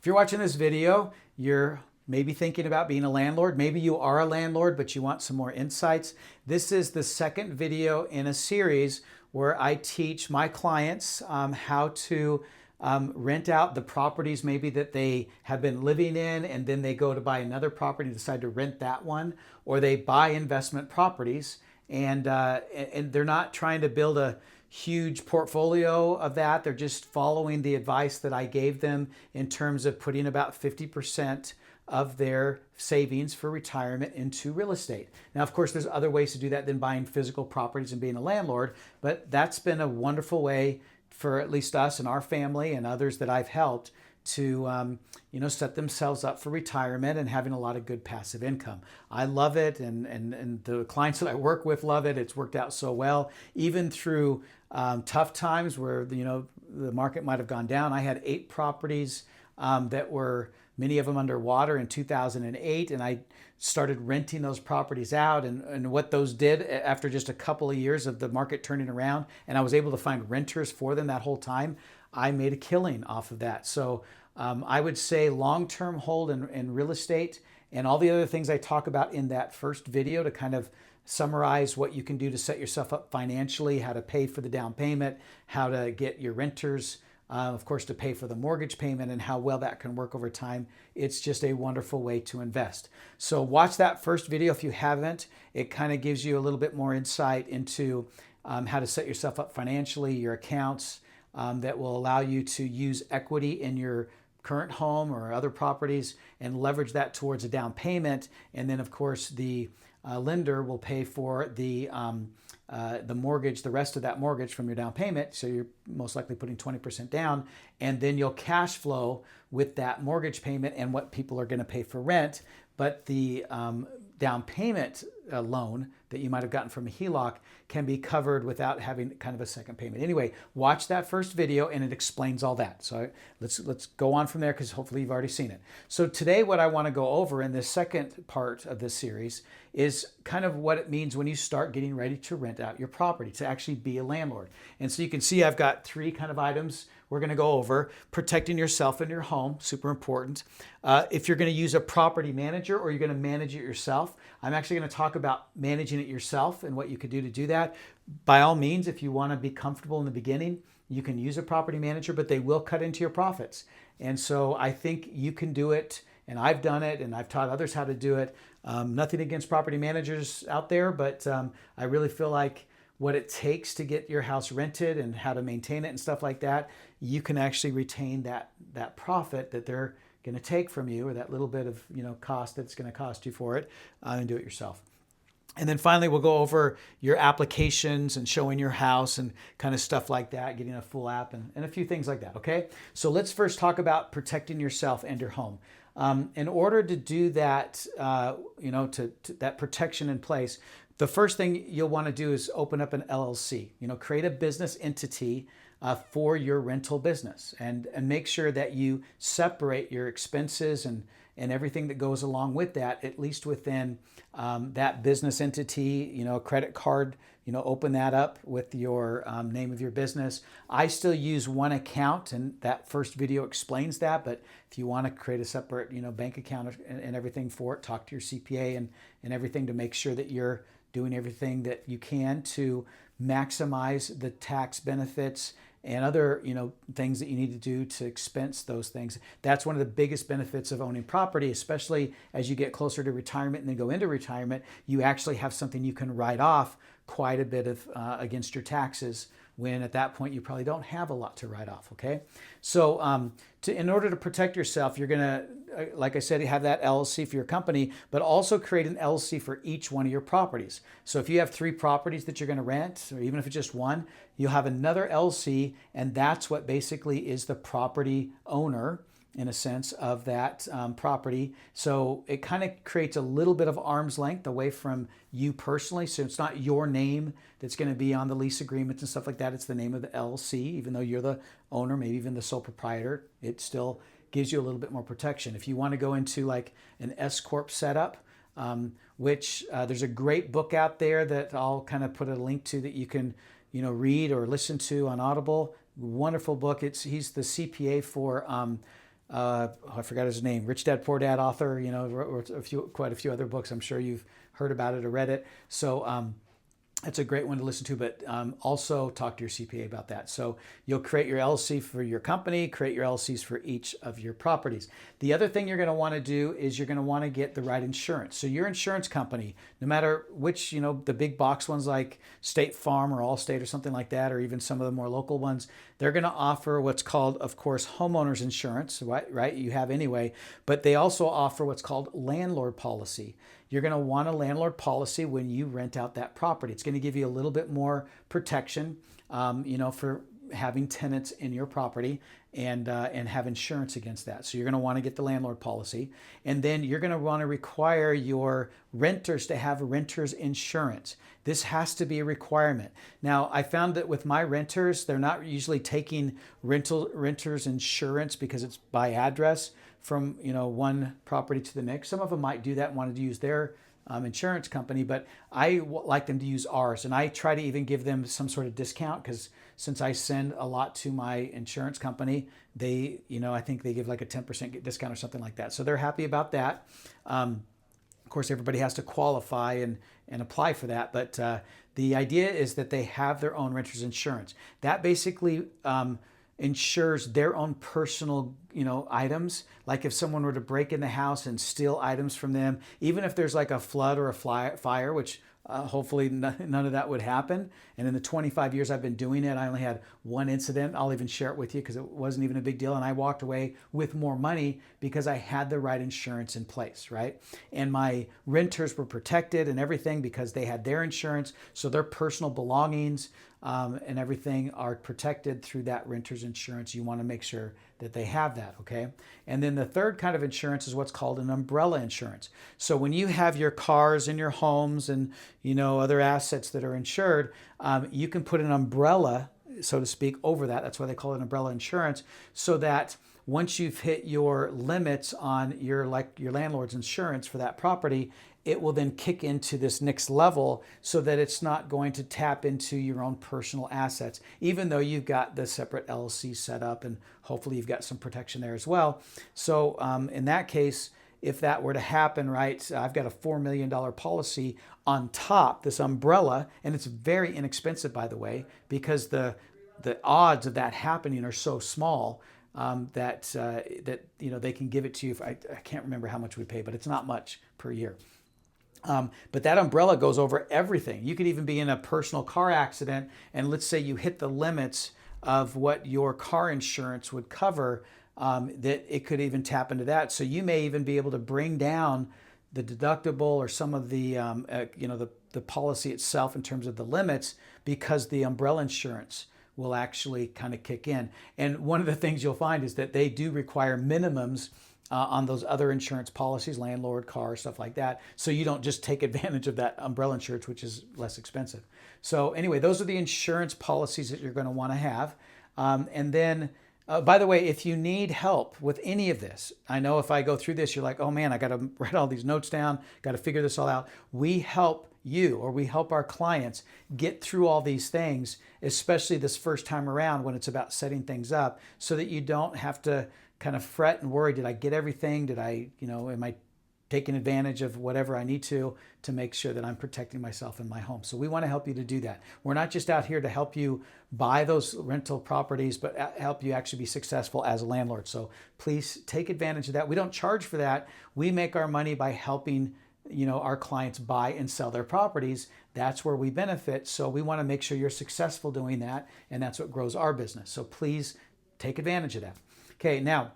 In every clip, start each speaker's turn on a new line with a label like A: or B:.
A: If you're watching this video, you're maybe thinking about being a landlord. Maybe you are a landlord, but you want some more insights. This is the second video in a series where I teach my clients how to rent out the properties maybe that they have been living in, and then they go to buy another property and decide to rent that one, or they buy investment properties and they're not trying to build a huge portfolio of that. They're just following the advice that I gave them in terms of putting about 50% of their savings for retirement into real estate. Now, of course, there's other ways to do that than buying physical properties and being a landlord, but that's been a wonderful way for at least us and our family and others that I've helped to set themselves up for retirement and having a lot of good passive income. I love it, and the clients that I work with love it. It's worked out so well, even through tough times where the market might have gone down. I had 8 properties that were many of them underwater in 2008, and I started renting those properties out, and what those did after just a couple of years of the market turning around, and I was able to find renters for them that whole time, I made a killing off of that. So I would say long-term hold in real estate and all the other things I talk about in that first video to kind of summarize what you can do to set yourself up financially, how to pay for the down payment, how to get your renters, of course, to pay for the mortgage payment, and how well that can work over time. It's just a wonderful way to invest. So watch that first video if you haven't. It kind of gives you a little bit more insight into how to set yourself up financially, your accounts, that will allow you to use equity in your current home or other properties and leverage that towards a down payment. And then, of course, the lender will pay for the mortgage, the rest of that mortgage from your down payment. So you're most likely putting 20% down, and then you'll cash flow with that mortgage payment and what people are going to pay for rent. But the down payment loan that you might have gotten from a HELOC can be covered without having kind of a second payment. Anyway, watch that first video and it explains all that. So let's go on from there, because hopefully you've already seen it. So today what I want to go over in this second part of this series is kind of what it means when you start getting ready to rent out your property, to actually be a landlord. And so you can see I've got 3 kind of items we're going to go over. Protecting yourself and your home, super important. If you're going to use a property manager or you're going to manage it yourself, I'm actually going to talk about managing it yourself and what you could do to do that. By all means, if you want to be comfortable in the beginning, you can use a property manager, but they will cut into your profits. And so I think you can do it, and I've done it, and I've taught others how to do it. Nothing against property managers out there, but I really feel like what it takes to get your house rented and how to maintain it and stuff like that, you can actually retain that profit that they're going to take from you, or that little bit of cost that's going to cost you for it, and do it yourself. And then finally, we'll go over your applications and showing your house and kind of stuff like that, getting a full app and a few things like that, okay? So let's first talk about protecting yourself and your home. In order to do that, to that protection in place, the first thing you'll want to do is open up an LLC, create a business entity for your rental business, and make sure that you separate your expenses and everything that goes along with that, at least within that business entity. A credit card, open that up with your name of your business. I still use one account, and that first video explains that. But if you want to create a separate, bank account and everything for it, talk to your CPA and everything to make sure that you're doing everything that you can to maximize the tax benefits and other things that you need to do to expense those things. That's one of the biggest benefits of owning property, especially as you get closer to retirement and then go into retirement. You actually have something you can write off quite a bit of against your taxes, when at that point you probably don't have a lot to write off, okay? So in order to protect yourself, you're gonna, like I said, have that LLC for your company, but also create an LLC for each one of your properties. So if you have 3 properties that you're gonna rent, or even if it's just one, you'll have another LLC, and that's what basically is the property owner, in a sense, of that property. So it kind of creates a little bit of arm's length away from you personally. So it's not your name that's going to be on the lease agreements and stuff like that. It's the name of the LLC, even though you're the owner, maybe even the sole proprietor. It still gives you a little bit more protection. If you want to go into like an S Corp setup, which there's a great book out there that I'll kind of put a link to that you can read or listen to on Audible. Wonderful book. He's the CPA for I forgot his name, Rich Dad Poor Dad author, wrote quite a few other books. I'm sure you've heard about it or read it. So it's a great one to listen to, but also talk to your CPA about that. So you'll create your LLC for your company, create your LLCs for each of your properties. The other thing you're going to want to do is you're going to want to get the right insurance. So your insurance company, no matter which, the big box ones like State Farm or Allstate or something like that, or even some of the more local ones, they're going to offer what's called, of course, homeowners insurance, right? You have anyway, but they also offer what's called landlord policy. You're going to want a landlord policy when you rent out that property. It's going to give you a little bit more protection, for having tenants in your property and have insurance against that. So you're going to want to get the landlord policy. And then you're going to want to require your renters to have renter's insurance. This has to be a requirement. Now, I found that with my renters, they're not usually taking renter's insurance because it's by address from one property to the next. Some of them might do that and wanted to use their insurance company, but I like them to use ours. And I try to even give them some sort of discount because since I send a lot to my insurance company, they, I think they give like a 10% discount or something like that. So they're happy about that. Of course, everybody has to qualify and apply for that. But the idea is that they have their own renter's insurance. That basically insures their own personal, items. Like if someone were to break in the house and steal items from them, even if there's like a flood or a fire, which hopefully none of that would happen. And in the 25 years I've been doing it, I only had one incident. I'll even share it with you because it wasn't even a big deal. And I walked away with more money because I had the right insurance in place, right? And my renters were protected and everything because they had their insurance. So their personal belongings and everything are protected through that renter's insurance. You want to make sure that they have that, okay? And then the third kind of insurance is what's called an umbrella insurance. So when you have your cars and your homes and, other assets that are insured, you can put an umbrella, so to speak, over that. That's why they call it umbrella insurance, so that once you've hit your limits on your landlord's insurance for that property, it will then kick into this next level so that it's not going to tap into your own personal assets, even though you've got the separate LLC set up and hopefully you've got some protection there as well. So in that case, if that were to happen, right, I've got a $4 million policy on top, this umbrella, and it's very inexpensive, by the way, because the odds of that happening are so small that they can give it to you. I can't remember how much we pay, but it's not much per year. But that umbrella goes over everything. You could even be in a personal car accident, and let's say you hit the limits of what your car insurance would cover, that it could even tap into that. So you may even be able to bring down the deductible or some of the policy itself in terms of the limits because the umbrella insurance will actually kind of kick in. And one of the things you'll find is that they do require minimums on those other insurance policies, landlord, car, stuff like that. So you don't just take advantage of that umbrella insurance, which is less expensive. So anyway, those are the insurance policies that you're going to want to have. And then, by the way, if you need help with any of this, I know if I go through this, you're like, oh man, I got to write all these notes down, got to figure this all out. We help you, or we help our clients get through all these things, especially this first time around when it's about setting things up, so that you don't have to kind of fret and worry. Did I get everything? Did I, am I taking advantage of whatever I need to make sure that I'm protecting myself and my home? So we want to help you to do that. We're not just out here to help you buy those rental properties, but help you actually be successful as a landlord. So please take advantage of that. We don't charge for that. We make our money by helping our clients buy and sell their properties. That's where we benefit. So we want to make sure you're successful doing that. And that's what grows our business. So please take advantage of that. Okay, now,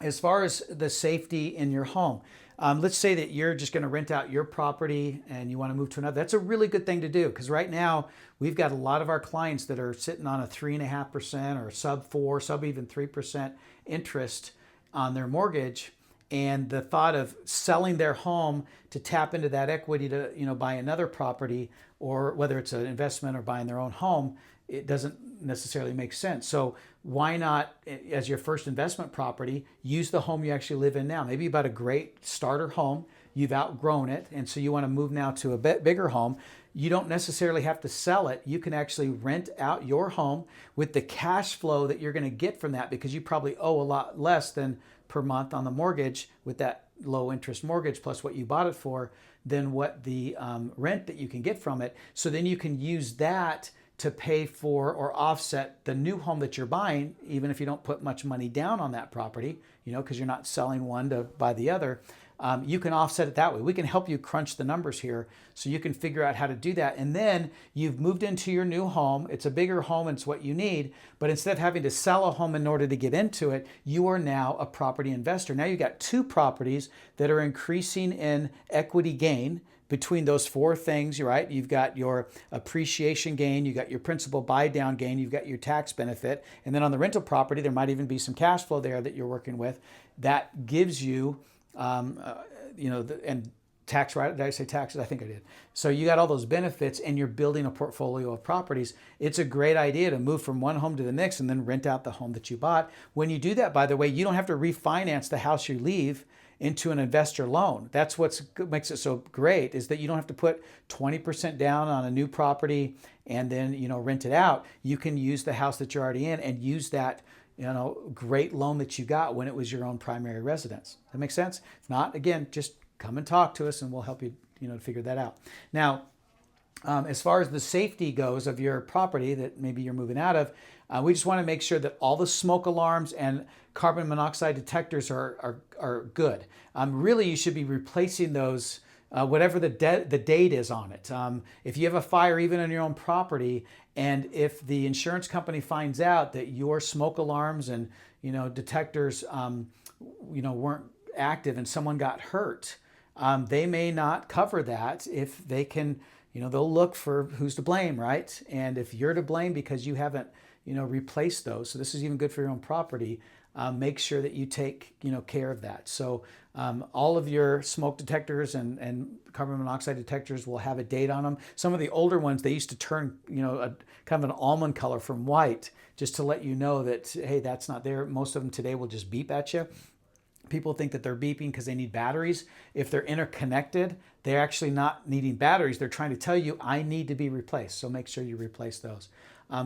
A: as far as the safety in your home, let's say that you're just going to rent out your property and you want to move to another. That's a really good thing to do because right now we've got a lot of our clients that are sitting on a 3.5% or sub 4, sub even 3% interest on their mortgage. And the thought of selling their home to tap into that equity to buy another property, or whether it's an investment or buying their own home, it doesn't necessarily make sense. So why not, as your first investment property, use the home you actually live in now? Maybe you bought a great starter home, you've outgrown it, and so you want to move now to a bit bigger home. you don't necessarily have to sell it. You can actually rent out your home with the cash flow that you're going to get from that, because you probably owe a lot less than per month on the mortgage with that low interest mortgage plus what you bought it for than what the rent that you can get from it. So then you can use that to pay for or offset the new home that you're buying, even if you don't put much money down on that property, because you're not selling one to buy the other. You can offset it that way. We can help you crunch the numbers here so you can figure out how to do that. And then you've moved into your new home. It's a bigger home. It's what you need. But instead of having to sell a home in order to get into it, you are now a property investor. Now you've got two properties that are increasing in equity gain between those four things, right? You've got your appreciation gain, you've got your principal buy down gain, you've got your tax benefit. And then on the rental property, there might even be some cash flow there that you're working with. That gives you and tax, right? Did I say taxes? I think I did. So you got all those benefits and you're building a portfolio of properties. It's a great idea to move from one home to the next and then rent out the home that you bought. When you do that, by the way, you don't have to refinance the house you leave into an investor loan. That's what makes it so great, is that you don't have to put 20% down on a new property and then, rent it out. You can use the house that you're already in and use that great loan that you got when it was your own primary residence. That makes sense? If not, again, just come and talk to us and we'll help you, figure that out. Now, as far as the safety goes of your property that maybe you're moving out of, we just want to make sure that all the smoke alarms and carbon monoxide detectors are good. Really, you should be replacing those whatever the date is on it. If you have a fire even on your own property, and if the insurance company finds out that your smoke alarms and detectors weren't active and someone got hurt, they may not cover that. If they can, they'll look for who's to blame, right? And if you're to blame because you haven't replace those. So this is even good for your own property. Make sure that you take care of that. So all of your smoke detectors and carbon monoxide detectors will have a date on them. Some of the older ones, they used to turn a kind of an almond color from white, just to let you know that, hey, that's not there. Most of them today will just beep at you. People think that they're beeping because they need batteries. If they're interconnected, they're actually not needing batteries. They're trying to tell you, I need to be replaced. So make sure you replace those.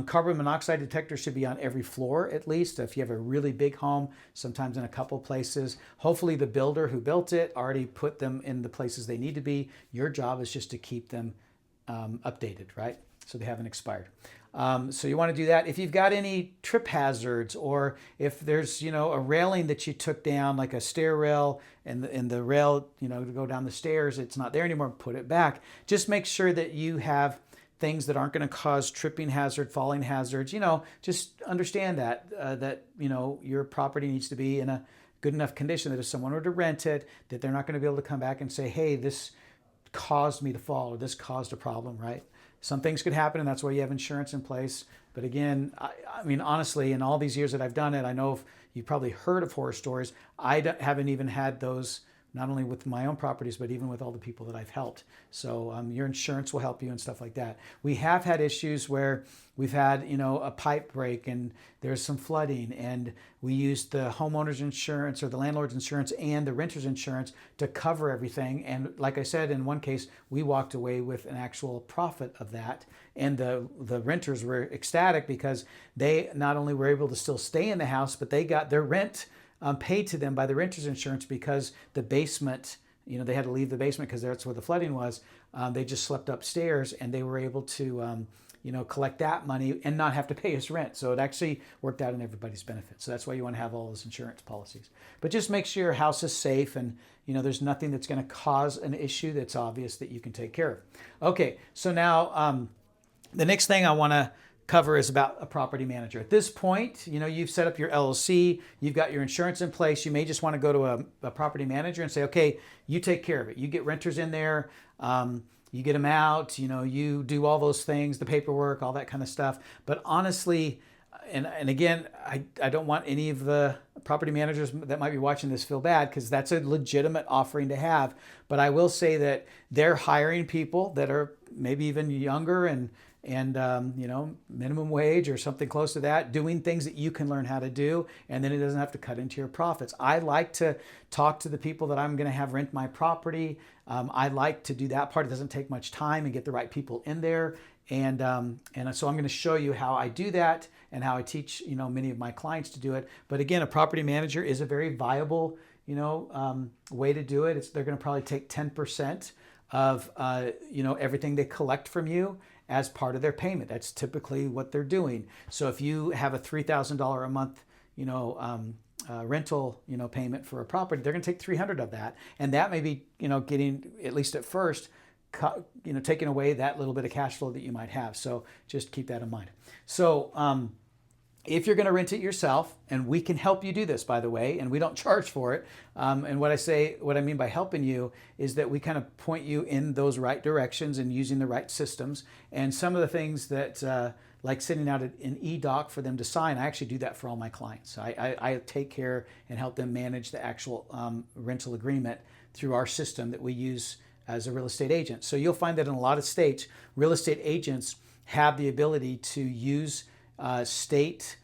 A: Carbon monoxide detectors should be on every floor at least. If you have a really big home, sometimes in a couple places. Hopefully the builder who built it already put them in the places they need to be. Your job is just to keep them updated, right? So they haven't expired. So you want to do that. If you've got any trip hazards, or if there's a railing that you took down, like a stair rail, and the rail to go down the stairs, it's not there anymore, put it back. Just make sure that you have things that aren't going to cause tripping hazard, falling hazards. Just understand that your property needs to be in a good enough condition that if someone were to rent it, that they're not going to be able to come back and say, hey, this caused me to fall, or this caused a problem, right? Some things could happen, and that's why you have insurance in place. But again, I mean, honestly, in all these years that I've done it, I know you've probably heard of horror stories. I haven't even had those, not only with my own properties, but even with all the people that I've helped. So your insurance will help you and stuff like that. We have had issues where we've had, a pipe break and there's some flooding, and we used the homeowner's insurance or the landlord's insurance and the renter's insurance to cover everything. And like I said, in one case, we walked away with an actual profit of that. And the renters were ecstatic because they not only were able to still stay in the house, but they got their rent paid to them by the renter's insurance, because the basement, they had to leave the basement because that's where the flooding was. They just slept upstairs, and they were able to, collect that money and not have to pay us rent. So it actually worked out in everybody's benefit. So that's why you want to have all those insurance policies. But just make sure your house is safe and, there's nothing that's going to cause an issue that's obvious that you can take care of. Okay, so now the next thing I want to cover is about a property manager. At this point, you've set up your LLC, you've got your insurance in place. You may just want to go to a property manager and say, okay, you take care of it. You get renters in there, you get them out, you do all those things, the paperwork, all that kind of stuff. But honestly, and again, I don't want any of the property managers that might be watching this feel bad, because that's a legitimate offering to have. But I will say that they're hiring people that are maybe even younger and and minimum wage or something close to that, doing things that you can learn how to do, and then it doesn't have to cut into your profits. I like to talk to the people that I'm going to have rent my property. I like to do that part. It doesn't take much time and get the right people in there. And so I'm going to show you how I do that and how I teach many of my clients to do it. But again, a property manager is a very viable way to do it. They're going to probably take 10% of everything they collect from you as part of their payment. That's typically what they're doing. So if you have a $3,000 a month rental payment for a property, they're going to take 300 of that, and that may be getting, at least at first, taking away that little bit of cash flow that you might have. So just keep that in mind. So if you're going to rent it yourself, and we can help you do this, by the way, and we don't charge for it. And what I mean by helping you is that we kind of point you in those right directions and using the right systems. And some of the things that, like sending out an e-doc for them to sign, I actually do that for all my clients. I take care and help them manage the actual rental agreement through our system that we use as a real estate agent. So you'll find that in a lot of states, real estate agents have the ability to use the state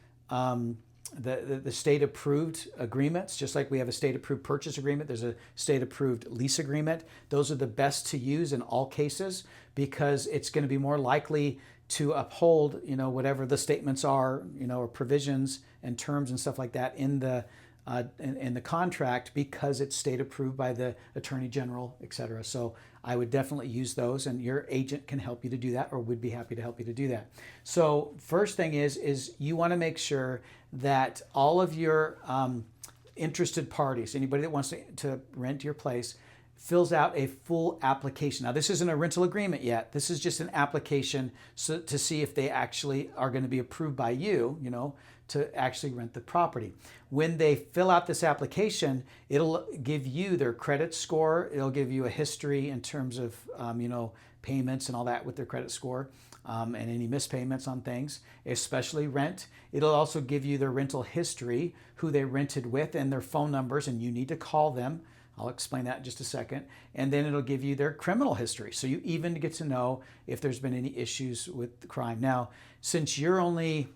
A: approved agreements. Just like we have a state approved purchase agreement, there's a state approved lease agreement. Those are the best to use in all cases, because it's going to be more likely to uphold whatever the statements are, or provisions and terms and stuff like that in the contract, because it's state approved by the Attorney General, etc. So I would definitely use those, and your agent can help you to do that, or would be happy to help you to do that. So first thing is you want to make sure that all of your interested parties, anybody that wants to rent your place, fills out a full application. Now, this isn't a rental agreement yet. This is just an application to see if they actually are going to be approved by you, to actually rent the property. When they fill out this application, it'll give you their credit score. It'll give you a history in terms of, payments and all that with their credit score, and any missed payments on things, especially rent. It'll also give you their rental history, who they rented with, and their phone numbers, and you need to call them. I'll explain that in just a second. And then it'll give you their criminal history. So you even get to know if there's been any issues with the crime. Now, since you're only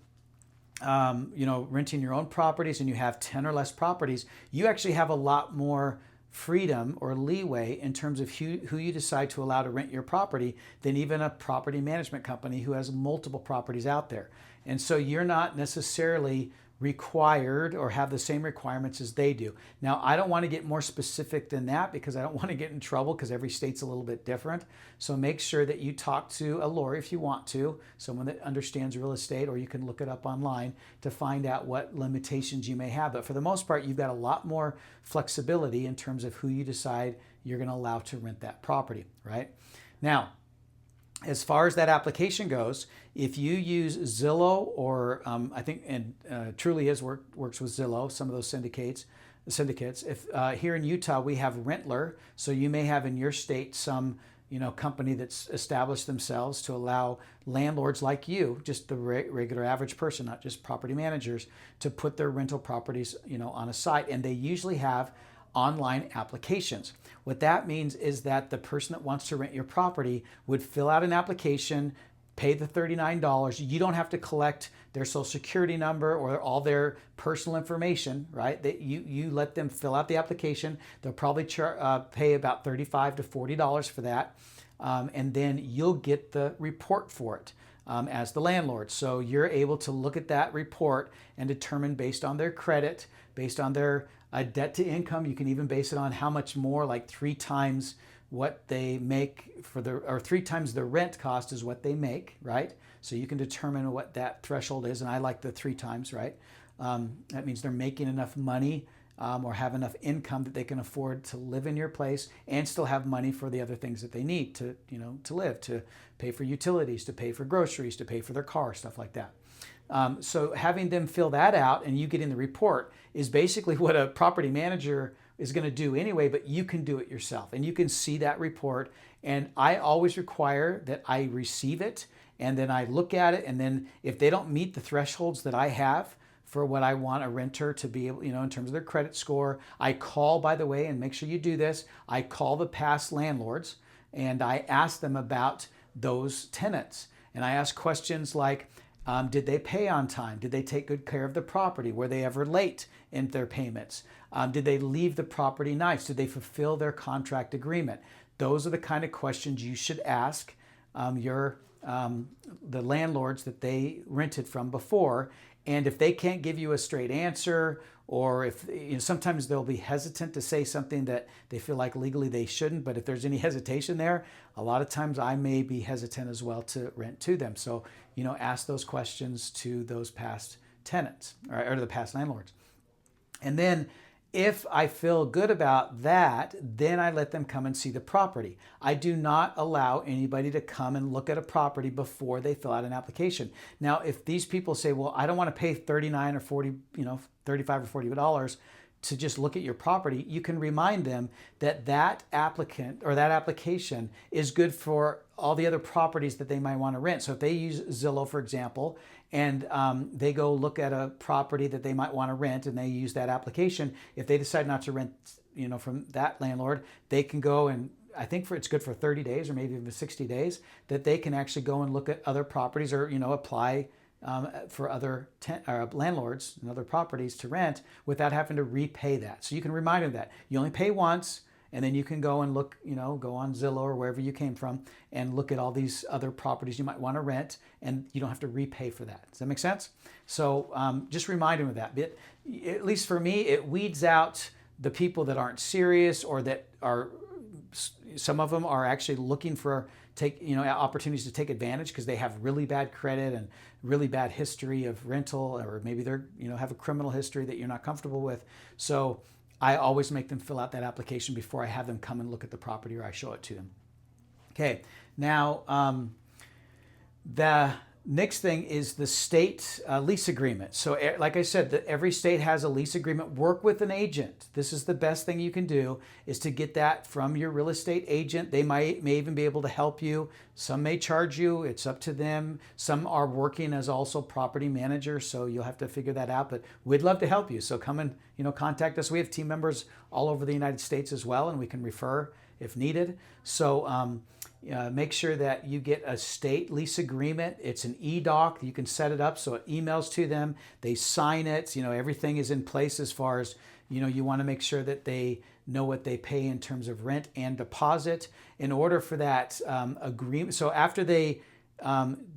A: renting your own properties and you have 10 or less properties, you actually have a lot more freedom or leeway in terms of who you decide to allow to rent your property than even a property management company who has multiple properties out there. And so you're not necessarily required or have the same requirements as they do. Now, I don't want to get more specific than that, because I don't want to get in trouble, because every state's a little bit different. So make sure that you talk to a lawyer if you want to, someone that understands real estate, or you can look it up online to find out what limitations you may have. But for the most part, you've got a lot more flexibility in terms of who you decide you're going to allow to rent that property, right? Now, as far as that application goes, if you use Zillow, or I think, and Truly works with Zillow, some of those syndicates. If here in Utah we have Rentler, so you may have in your state some company that's established themselves to allow landlords like you, just the regular average person, not just property managers, to put their rental properties on a site, and they usually have online applications. What that means is that the person that wants to rent your property would fill out an application, pay the $39. You don't have to collect their social security number or all their personal information, right? That you let them fill out the application. They'll probably pay about $35 to $40 for that. And then you'll get the report for it as the landlord. So you're able to look at that report and determine, based on their credit, based on their debt to income, you can even base it on how much more, like 3 times what they make or 3 times the rent cost is what they make, right? So you can determine what that threshold is, and I like the 3 times, right? That means they're making enough money or have enough income that they can afford to live in your place and still have money for the other things that they need to live, to pay for utilities, to pay for groceries, to pay for their car, stuff like that. So having them fill that out and you getting the report is basically what a property manager is going to do anyway, but you can do it yourself and you can see that report. And I always require that I receive it, and then I look at it, and then if they don't meet the thresholds that I have for what I want a renter to be able, in terms of their credit score, I call, by the way, and make sure you do this, I call the past landlords and I ask them about those tenants. And I ask questions like, did they pay on time? Did they take good care of the property? Were they ever late in their payments? Did they leave the property nice? Did they fulfill their contract agreement? Those are the kind of questions you should ask the landlords that they rented from before. And if they can't give you a straight answer, or if sometimes they'll be hesitant to say something that they feel like legally they shouldn't, but if there's any hesitation there, a lot of times I may be hesitant as well to rent to them. So, ask those questions to those past tenants or to the past landlords. And then if I feel good about that, then I let them come and see the property. I do not allow anybody to come and look at a property before they fill out an application. Now, if these people say, well, I don't want to pay $39 or $40, $35 or $40 to just look at your property, you can remind them that that applicant or that application is good for all the other properties that they might want to rent. So if they use Zillow, for example, and they go look at a property that they might want to rent and they use that application, if they decide not to rent, from that landlord, they can go and I think it's good for 30 days or maybe even 60 days that they can actually go and look at other properties or, apply for other landlords and other properties to rent without having to repay that. So you can remind them that you only pay once, and then you can go and look, go on Zillow or wherever you came from and look at all these other properties you might want to rent, and you don't have to repay for that. Does that make sense? So just remind them of that. But at least for me, it weeds out the people that aren't serious or that are, some of them are actually looking for opportunities to take advantage because they have really bad credit and really bad history of rental, or maybe they're have a criminal history that you're not comfortable with. So I always make them fill out that application before I have them come and look at the property or I show it to them. Okay, now the next thing is the state lease agreement. So like I said, every state has a lease agreement. Work with an agent. This is the best thing you can do, is to get that from your real estate agent. They may even be able to help you. Some may charge you. It's up to them. Some are working as also property managers, so you'll have to figure that out. But we'd love to help you. So come and contact us. We have team members all over the United States as well, and we can refer if needed. So make sure that you get a state lease agreement. It's an e-doc. You can set it up so it emails to them. They sign it. Everything is in place as far as, you want to make sure that they know what they pay in terms of rent and deposit in order for that agreement. So after they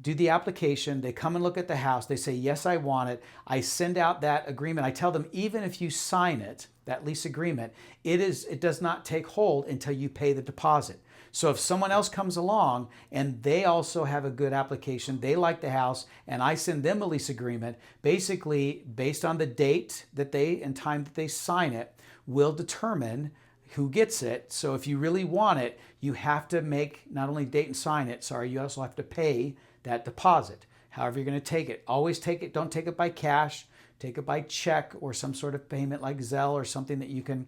A: do the application, they come and look at the house. They say, yes, I want it. I send out that agreement. I tell them, even if you sign it, that lease agreement, it does not take hold until you pay the deposit. So if someone else comes along and they also have a good application, they like the house, and I send them a lease agreement, basically based on the date that and time that they sign it, will determine who gets it. So if you really want it, you have to make not only date and sign it, you also have to pay that deposit. However you're going to take it. Always take it, don't take it by cash. Take it by check or some sort of payment like Zelle or something that you can,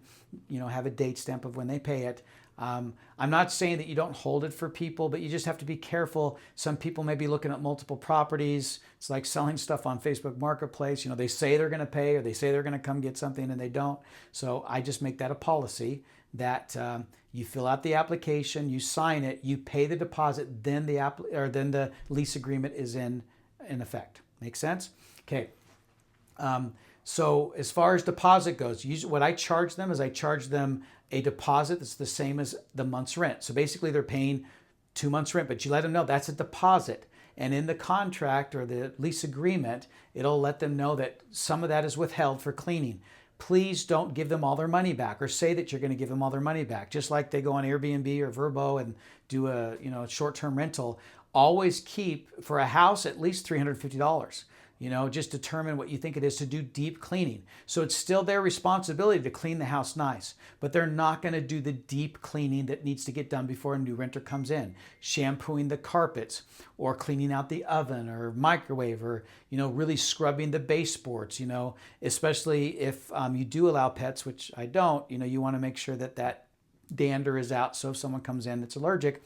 A: have a date stamp of when they pay it. I'm not saying that you don't hold it for people, but you just have to be careful. Some people may be looking at multiple properties. It's like selling stuff on Facebook Marketplace. They say they're going to pay or they say they're going to come get something and they don't. So I just make that a policy that you fill out the application, you sign it, you pay the deposit, then the lease agreement is in effect. Make sense? Okay. So as far as deposit goes, what I charge them is I charge them a deposit that's the same as the month's rent. So basically they're paying 2 months rent, but you let them know that's a deposit. And in the contract or the lease agreement, it'll let them know that some of that is withheld for cleaning. Please don't give them all their money back or say that you're going to give them all their money back. Just like they go on Airbnb or Vrbo and do a short-term rental, always keep for a house at least $350. Just determine what you think it is to do deep cleaning. So it's still their responsibility to clean the house nice, but they're not going to do the deep cleaning that needs to get done before a new renter comes in. Shampooing the carpets or cleaning out the oven or microwave or, really scrubbing the baseboards, especially if you do allow pets, which I don't, you want to make sure that dander is out. So if someone comes in that's allergic,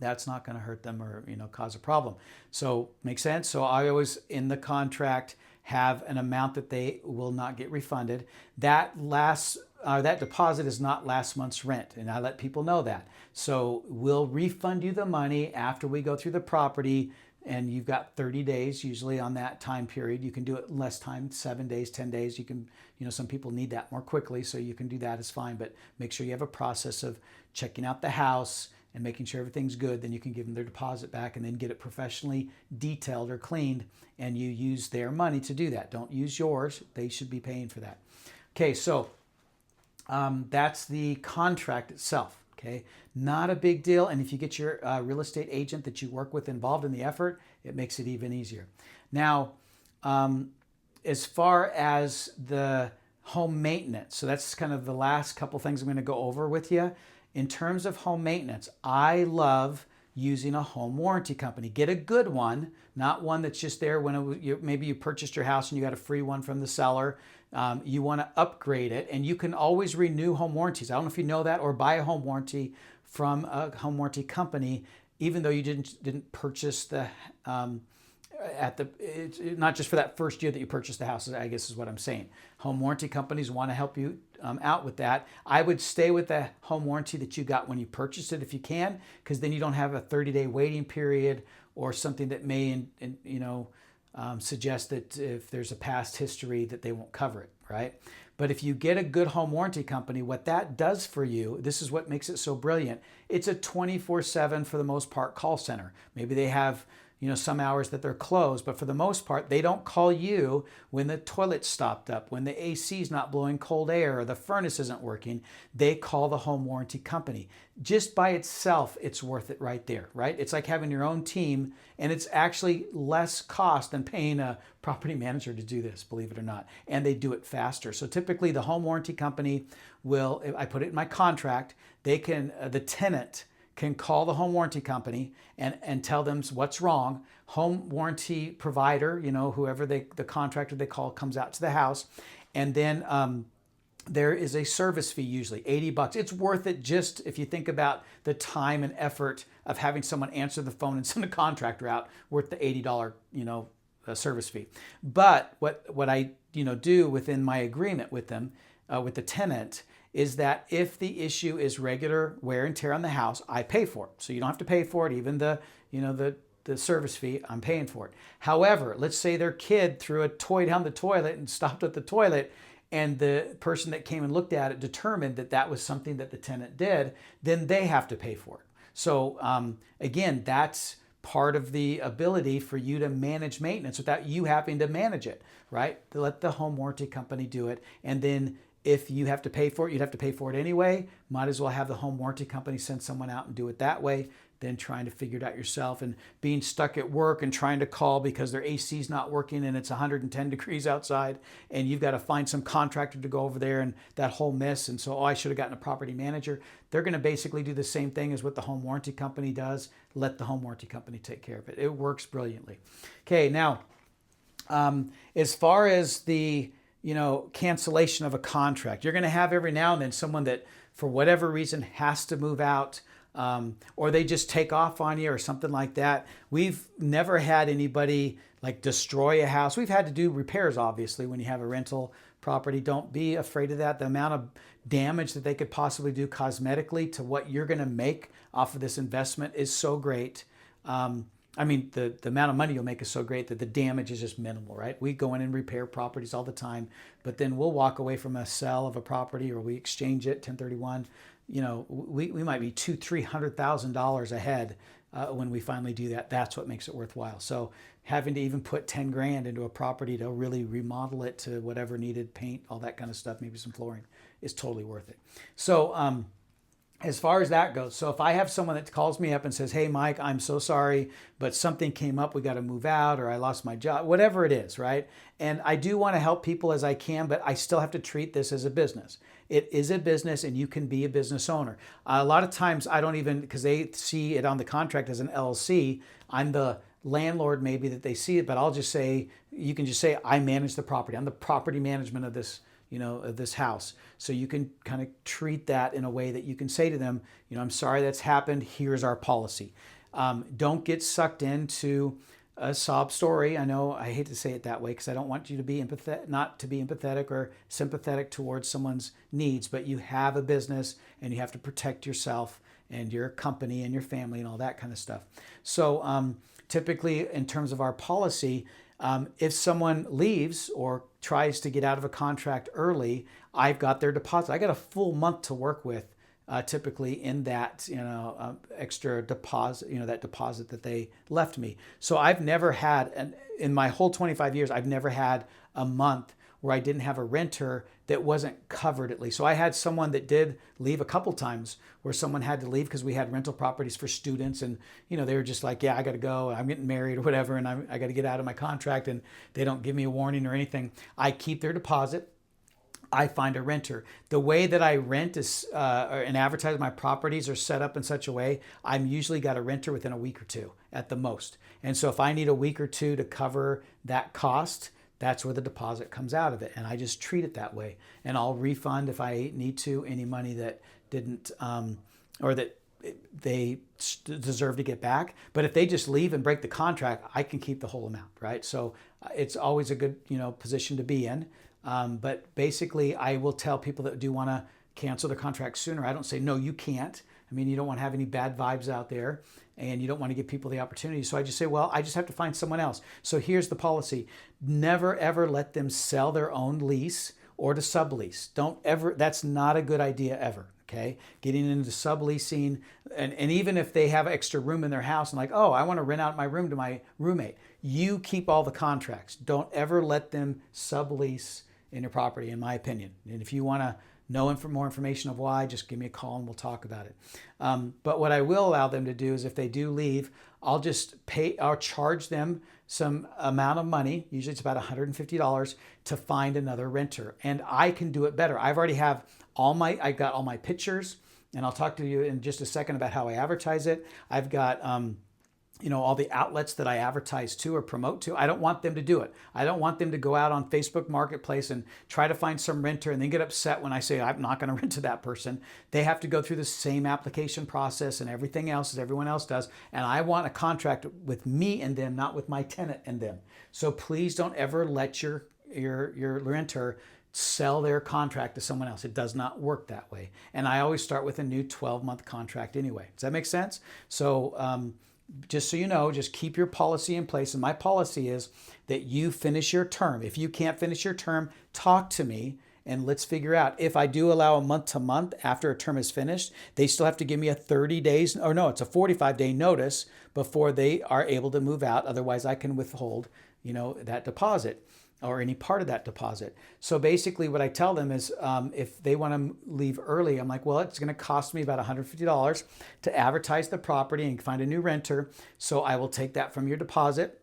A: that's not going to hurt them or cause a problem. So make sense? So I always in the contract have an amount that they will not get refunded. That deposit is not last month's rent, and I let people know that. So we'll refund you the money after we go through the property and you've got 30 days usually on that time period. You can do it in less time, 7 days, 10 days. You can, some people need that more quickly, so you can do that is fine, but make sure you have a process of checking out the house and making sure everything's good. Then you can give them their deposit back and then get it professionally detailed or cleaned, and you use their money to do that. Don't use yours. They should be paying for that. Okay, so that's the contract itself. Okay, not a big deal. And if you get your real estate agent that you work with involved in the effort, it makes it even easier. Now, as far as the home maintenance, so that's kind of the last couple things I'm going to go over with you. In terms of home maintenance, I love using a home warranty company. Get a good one, not one that's just there when maybe you purchased your house and you got a free one from the seller. You want to upgrade it, and you can always renew home warranties. I don't know if you know that, or buy a home warranty from a home warranty company, even though you didn't purchase the not just for that first year that you purchased the house, I guess is what I'm saying. Home warranty companies want to help you out with that. I would stay with the home warranty that you got when you purchased it if you can, because then you don't have a 30-day waiting period or something that may, suggest that if there's a past history that they won't cover it, right? But if you get a good home warranty company, what that does for you, this is what makes it so brilliant. It's a 24/7, for the most part, call center. Maybe they have some hours that they're closed, but for the most part, they don't call you when the toilet's stopped up, when the AC's not blowing cold air, or the furnace isn't working. They call the home warranty company. Just by itself, it's worth it right there, right? It's like having your own team, and it's actually less cost than paying a property manager to do this, believe it or not, and they do it faster. So typically the home warranty company will, if I put it in my contract, they can, the tenant can call the home warranty company and tell them what's wrong. Home warranty provider, whoever the contractor they call, comes out to the house, and then there is a service fee, usually $80. It's worth it just if you think about the time and effort of having someone answer the phone and send a contractor out, worth the $80 service fee. But what I do within my agreement with them, with the tenant, is that if the issue is regular wear and tear on the house, I pay for it. So you don't have to pay for it, even the service fee, I'm paying for it. However, let's say their kid threw a toy down the toilet and stopped at the toilet, and the person that came and looked at it determined that that was something that the tenant did, then they have to pay for it. So again, that's part of the ability for you to manage maintenance without you having to manage it, right? Let the home warranty company do it, and then if you have to pay for it, you'd have to pay for it anyway. Might as well have the home warranty company send someone out and do it that way than trying to figure it out yourself and being stuck at work and trying to call because their AC is not working and it's 110 degrees outside, and you've got to find some contractor to go over there and that whole mess. And so, I should have gotten a property manager. They're going to basically do the same thing as what the home warranty company does. Let the home warranty company take care of it. It works brilliantly. Okay, now, as far as the cancellation of a contract, you're going to have every now and then someone that for whatever reason has to move out, or they just take off on you or something like that. We've never had anybody like destroy a house. We've had to do repairs, obviously, when you have a rental property. Don't be afraid of that. The amount of damage that they could possibly do cosmetically to what you're going to make off of this investment is so great. The amount of money you'll make is so great that the damage is just minimal, right? We go in and repair properties all the time, but then we'll walk away from a sale of a property, or we exchange it, 1031. We might be $200,000-$300,000 ahead when we finally do that. That's what makes it worthwhile. So having to even put 10 grand into a property to really remodel it to whatever needed, paint, all that kind of stuff, maybe some flooring, is totally worth it. So, as far as that goes, so if I have someone that calls me up and says, hey, Mike, I'm so sorry, but something came up, we got to move out, or I lost my job, whatever it is, right? And I do want to help people as I can, but I still have to treat this as a business. It is a business, and you can be a business owner. A lot of times I don't even, because they see it on the contract as an LLC, I'm the landlord maybe that they see it, but I'll just say, you can just say, I manage the property. I'm the property management of this of this house. So you can kind of treat that in a way that you can say to them, I'm sorry that's happened. Here's our policy. Don't get sucked into a sob story. I know I hate to say it that way because I don't want you to be not to be empathetic or sympathetic towards someone's needs, but you have a business and you have to protect yourself and your company and your family and all that kind of stuff. So typically in terms of our policy, if someone leaves or tries to get out of a contract early, I've got their deposit. I got a full month to work with, typically in that, extra deposit, that deposit that they left me. So I've never had, in my whole 25 years, I've never had a month where I didn't have a renter that wasn't covered at least. So I had someone that did leave a couple times where someone had to leave because we had rental properties for students, and they were just like, yeah, I got to go, I'm getting married or whatever, and I got to get out of my contract, and they don't give me a warning or anything. I keep their deposit. I find a renter. The way that I rent is and advertise my properties are set up in such a way, I'm usually got a renter within a week or two at the most. And so if I need a week or two to cover that cost, that's where the deposit comes out of it. And I just treat it that way. And I'll refund, if I need to, any money that didn't, or that they deserve to get back. But if they just leave and break the contract, I can keep the whole amount, right? So it's always a good, position to be in. But basically, I will tell people that do want to cancel their contract sooner. I don't say, no, you can't. I mean, you don't want to have any bad vibes out there, and you don't want to give people the opportunity. So I just say, well, I just have to find someone else. So here's the policy. Never, ever let them sell their own lease or to sublease. Don't ever, that's not a good idea ever. Okay, getting into subleasing, and even if they have extra room in their house and like, oh, I want to rent out my room to my roommate, you keep all the contracts. Don't ever let them sublease in your property, in my opinion. And if you want to know more information of why, just give me a call and we'll talk about it. But what I will allow them to do is, if they do leave, I'll charge them some amount of money, usually it's about $150, to find another renter. And I can do it better. I've got all my pictures, and I'll talk to you in just a second about how I advertise it. I've got all the outlets that I advertise to or promote to. I don't want them to do it. I don't want them to go out on Facebook Marketplace and try to find some renter and then get upset when I say I'm not going to rent to that person. They have to go through the same application process and everything else as everyone else does. And I want a contract with me and them, not with my tenant and them. So please don't ever let your renter sell their contract to someone else. It does not work that way. And I always start with a new 12-month contract anyway. Does that make sense? So just so you know, just keep your policy in place. And my policy is that you finish your term. If you can't finish your term, talk to me and let's figure out. If I do allow a month to month after a term is finished, they still have to give me a 30 days, or no, it's a 45-day notice before they are able to move out. Otherwise, I can withhold, that deposit or any part of that deposit. So basically what I tell them is, if they want to leave early, I'm like, well, it's going to cost me about $150 to advertise the property and find a new renter. So I will take that from your deposit.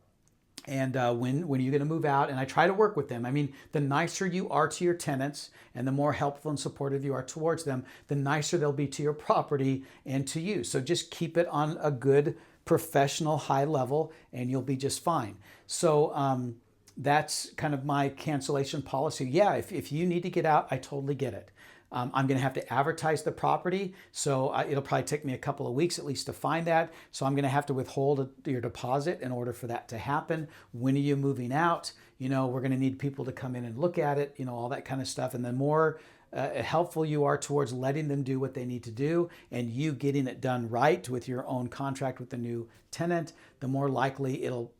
A: And when are you going to move out? And I try to work with them. I mean, the nicer you are to your tenants and the more helpful and supportive you are towards them, the nicer they'll be to your property and to you. So just keep it on a good, professional, high level, and you'll be just fine. So that's kind of my cancellation policy. Yeah, if you need to get out, I totally get it. I'm going to have to advertise the property, so it'll probably take me a couple of weeks at least to find that. So I'm going to have to withhold your deposit in order for that to happen. When are you moving out? We're going to need people to come in and look at it, all that kind of stuff. And the more helpful you are towards letting them do what they need to do and you getting it done right with your own contract with the new tenant, the more likely it'll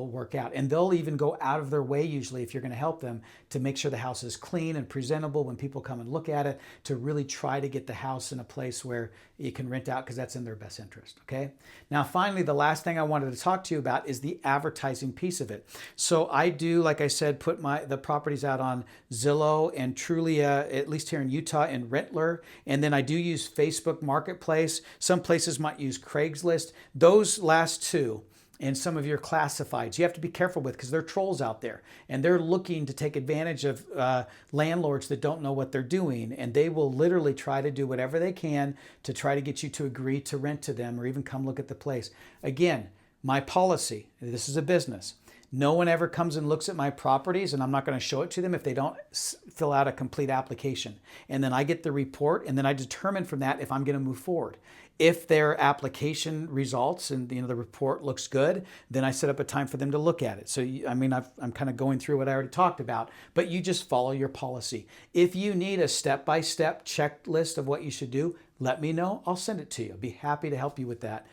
A: work out. And they'll even go out of their way, usually, if you're going to help them, to make sure the house is clean and presentable when people come and look at it, to really try to get the house in a place where you can rent out, because that's in their best interest. Okay. Now, finally, the last thing I wanted to talk to you about is the advertising piece of it. So I do, like I said, put the properties out on Zillow and Trulia, at least here in Utah, and Rentler. And then I do use Facebook Marketplace. Some places might use Craigslist. Those last two, and some of your classifieds, you have to be careful with, because they're trolls out there and they're looking to take advantage of landlords that don't know what they're doing, and they will literally try to do whatever they can to try to get you to agree to rent to them or even come look at the place. Again, my policy, this is a business. No one ever comes and looks at my properties, and I'm not going to show it to them if they don't fill out a complete application. And then I get the report, and then I determine from that if I'm going to move forward. If their application results and the report looks good, then I set up a time for them to look at it. So I'm kind of going through what I already talked about, but you just follow your policy. If you need a step-by-step checklist of what you should do, let me know. I'll send it to you. I'll be happy to help you with that.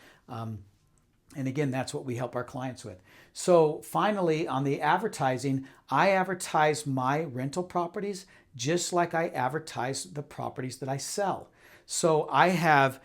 A: And again, that's what we help our clients with. So finally, on the advertising, I advertise my rental properties just like I advertise the properties that I sell. So I have,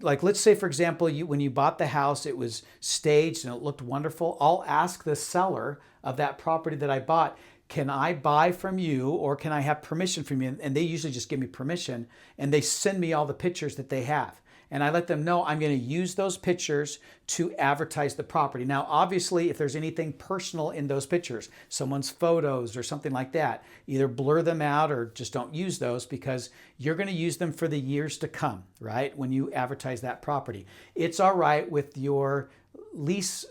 A: like, let's say, for example, when you bought the house, it was staged and it looked wonderful. I'll ask the seller of that property that I bought, can I buy from you or can I have permission from you? And they usually just give me permission and they send me all the pictures that they have. And I let them know I'm going to use those pictures to advertise the property. Now, obviously, if there's anything personal in those pictures, someone's photos or something like that, either blur them out or just don't use those because you're going to use them for the years to come, right? When you advertise that property. It's all right with your lease,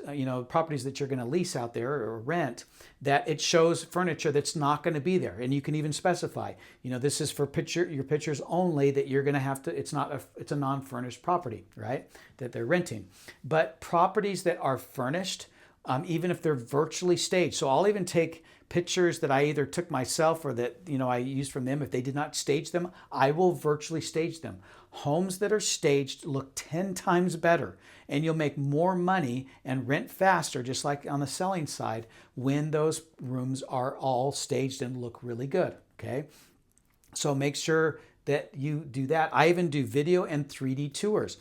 A: properties that you're going to lease out there or rent, that it shows furniture that's not going to be there. And you can even specify, this is for your pictures only, that you're going to have to, it's a non-furnished property, right? That they're renting. But properties that are furnished, even if they're virtually staged. So I'll even take pictures that I either took myself or that I used from them. If they did not stage them, I will virtually stage them. Homes that are staged look 10 times better, and you'll make more money and rent faster, just like on the selling side, when those rooms are all staged and look really good. Okay, so make sure that you do that. I even do video and 3D tours.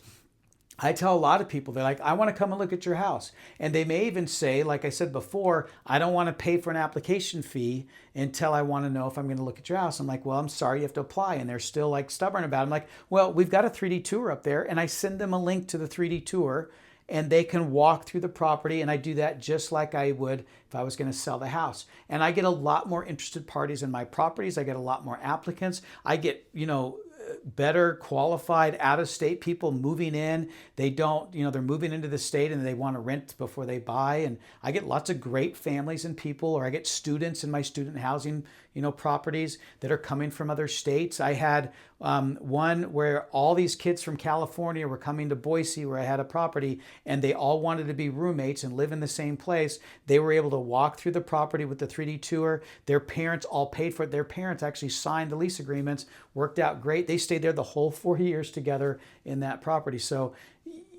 A: I tell a lot of people, they're like, I want to come and look at your house. And they may even say, like I said before, I don't want to pay for an application fee until I want to know if I'm going to look at your house. I'm like, well, I'm sorry, you have to apply. And they're still like stubborn about it. I'm like, well, we've got a 3D tour up there. And I send them a link to the 3D tour and they can walk through the property. And I do that just like I would if I was going to sell the house. And I get a lot more interested parties in my properties. I get a lot more applicants. I get, better qualified out-of-state people moving in. They don't, they're moving into the state and they want to rent before they buy. And I get lots of great families and people, or I get students in my student housing, properties that are coming from other states. I had one where all these kids from California were coming to Boise, where I had a property, and they all wanted to be roommates and live in the same place. They were able to walk through the property with the 3D tour. Their parents all paid for it. Their parents actually signed the lease agreements, worked out great. They stayed there the whole 4 years together in that property. So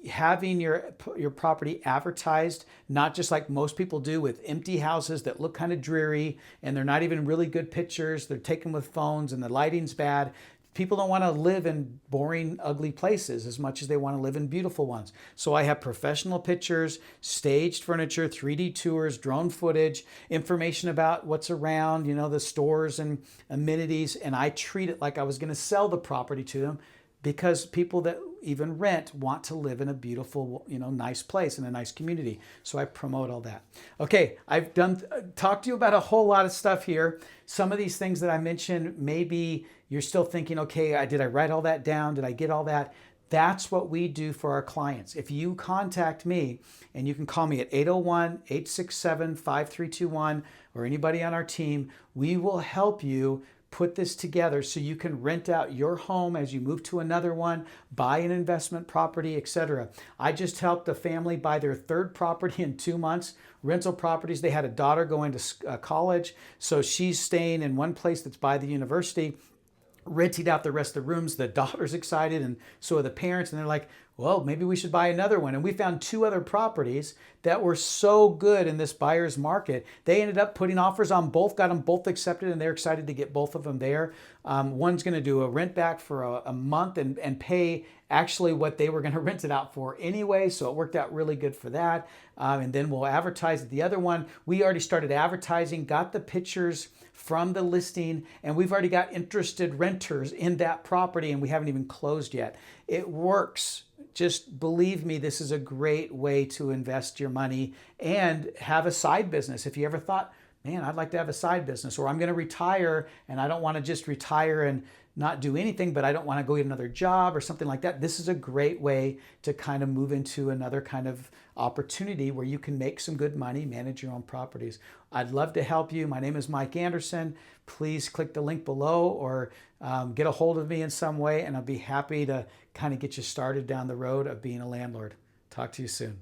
A: having your property advertised, not just like most people do with empty houses that look kind of dreary and they're not even really good pictures. They're taken with phones and the lighting's bad. People don't want to live in boring, ugly places as much as they want to live in beautiful ones. So I have professional pictures, staged furniture, 3D tours, drone footage, information about what's around, the stores and amenities. And I treat it like I was going to sell the property to them, because people that even rent want to live in a beautiful, nice place in a nice community. So I promote all that. Okay, I've talked to you about a whole lot of stuff here. Some of these things that I mentioned, maybe you're still thinking, okay, did I write all that down? Did I get all that? That's what we do for our clients. If you contact me, and you can call me at 801-867-5321 or anybody on our team, we will help you put this together so you can rent out your home as you move to another one, buy an investment property, etc. I just helped a family buy their third property in 2 months. Rental properties. They had a daughter going to college, so she's staying in one place that's by the university, renting out the rest of the rooms. The daughter's excited, and so are the parents, and they're like, well, maybe we should buy another one. And we found 2 other properties that were so good in this buyer's market. They ended up putting offers on both, got them both accepted, and they're excited to get both of them there. One's going to do a rent back for a month and pay actually what they were going to rent it out for anyway. So it worked out really good for that. And then we'll advertise it. The other one, we already started advertising, got the pictures from the listing, and we've already got interested renters in that property, and we haven't even closed yet. It works. Just believe me, this is a great way to invest your money and have a side business. If you ever thought, man, I'd like to have a side business, or I'm going to retire and I don't want to just retire and not do anything, but I don't want to go get another job or something like that. This is a great way to kind of move into another kind of opportunity where you can make some good money, manage your own properties. I'd love to help you. My name is Mike Anderson. Please click the link below or get a hold of me in some way, and I'll be happy to kind of get you started down the road of being a landlord. Talk to you soon.